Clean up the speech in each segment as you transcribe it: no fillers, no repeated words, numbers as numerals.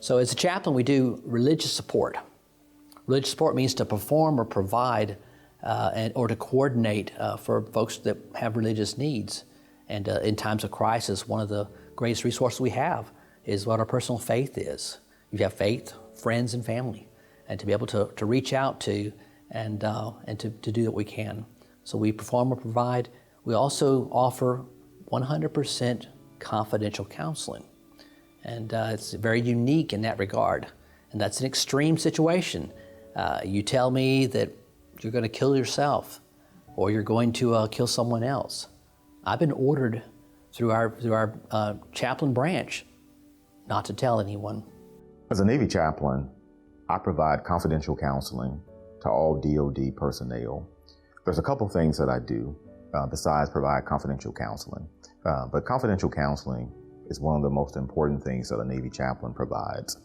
So as a chaplain, we do religious support. Religious support means to perform or provide or to coordinate for folks that have religious needs. And in times of crisis, one of the greatest resources we have is what our personal faith is. You have faith, friends, and family, and to be able to reach out to and to do what we can. So we perform or provide. We also offer 100% confidential counseling. And it's very unique in that regard. And that's an extreme situation. You tell me that you're going to kill yourself or you're going to kill someone else. I've been ordered through our chaplain branch not to tell anyone. As a Navy chaplain, I provide confidential counseling to all DoD personnel. There's a couple things that I do besides provide confidential counseling. But confidential counseling is one of the most important things that a Navy chaplain provides.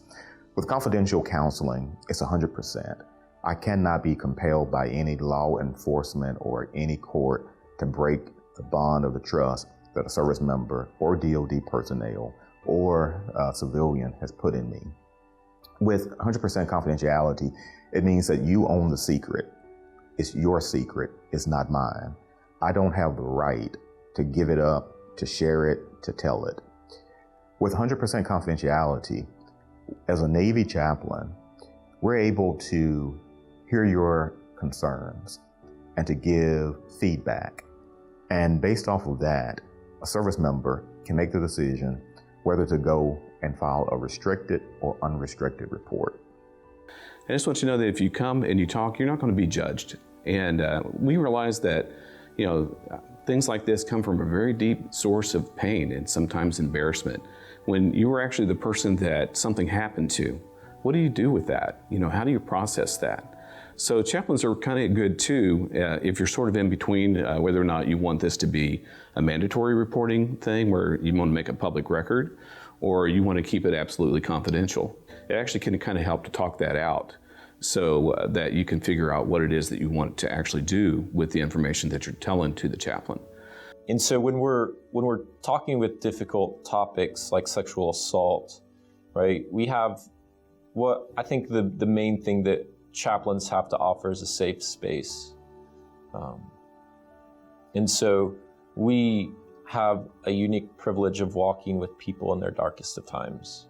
With confidential counseling, it's 100%. I cannot be compelled by any law enforcement or any court to break the bond of the trust that a service member or DoD personnel or a civilian has put in me. With 100% confidentiality, it means that you own the secret. It's your secret, it's not mine. I don't have the right to give it up, to share it, to tell it. With 100% confidentiality, as a Navy chaplain, we're able to hear your concerns and to give feedback. And based off of that, a service member can make the decision whether to go and file a restricted or unrestricted report. I just want you to know that if you come and you talk, you're not going to be judged. And we realize that, things like this come from a very deep source of pain and sometimes embarrassment. When you were actually the person that something happened to, what do you do with that? How do you process that? So chaplains are kind of good too, if you're sort of in between whether or not you want this to be a mandatory reporting thing where you want to make a public record, or you want to keep it absolutely confidential. It actually can kind of help to talk that out so that you can figure out what it is that you want to actually do with the information that you're telling to the chaplain. And so when we're talking with difficult topics like sexual assault, right, we have what I think the main thing that chaplains have to offer is a safe space. And so we have a unique privilege of walking with people in their darkest of times,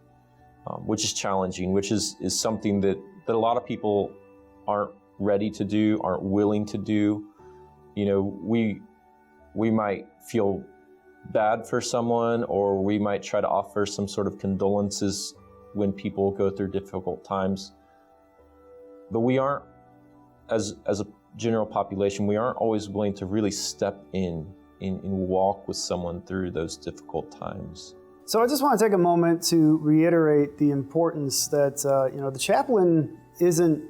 which is challenging, which is something that a lot of people aren't ready to do, aren't willing to do. We might feel bad for someone, or we might try to offer some sort of condolences when people go through difficult times. But we aren't, as a general population, we aren't always willing to really step in and walk with someone through those difficult times. So I just want to take a moment to reiterate the importance that the chaplain isn't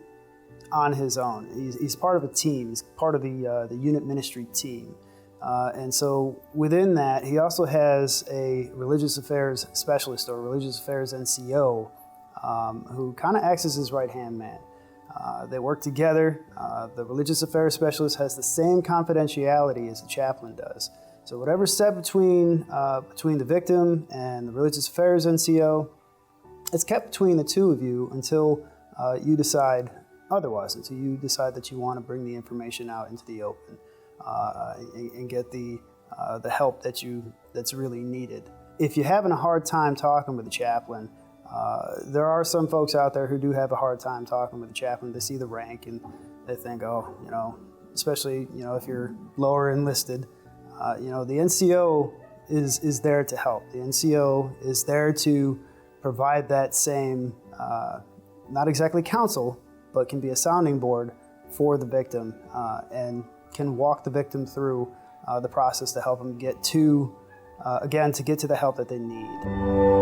on his own. He's part of a team. He's part of the unit ministry team. And so within that, he also has a religious affairs specialist or religious affairs NCO who kind of acts as his right-hand man. They work together. The religious affairs specialist has the same confidentiality as the chaplain does. So whatever's said between the victim and the religious affairs NCO, it's kept between the two of you until you decide otherwise, until you decide that you want to bring the information out into the open and get the help that's really needed. If you're having a hard time talking with the chaplain, there are some folks out there who do have a hard time talking with the chaplain. They see the rank and they think, especially if you're lower enlisted, the NCO is there to help. The NCO is there to provide that same, not exactly counsel, but can be a sounding board for the victim and can walk the victim through the process to help them get to the help that they need.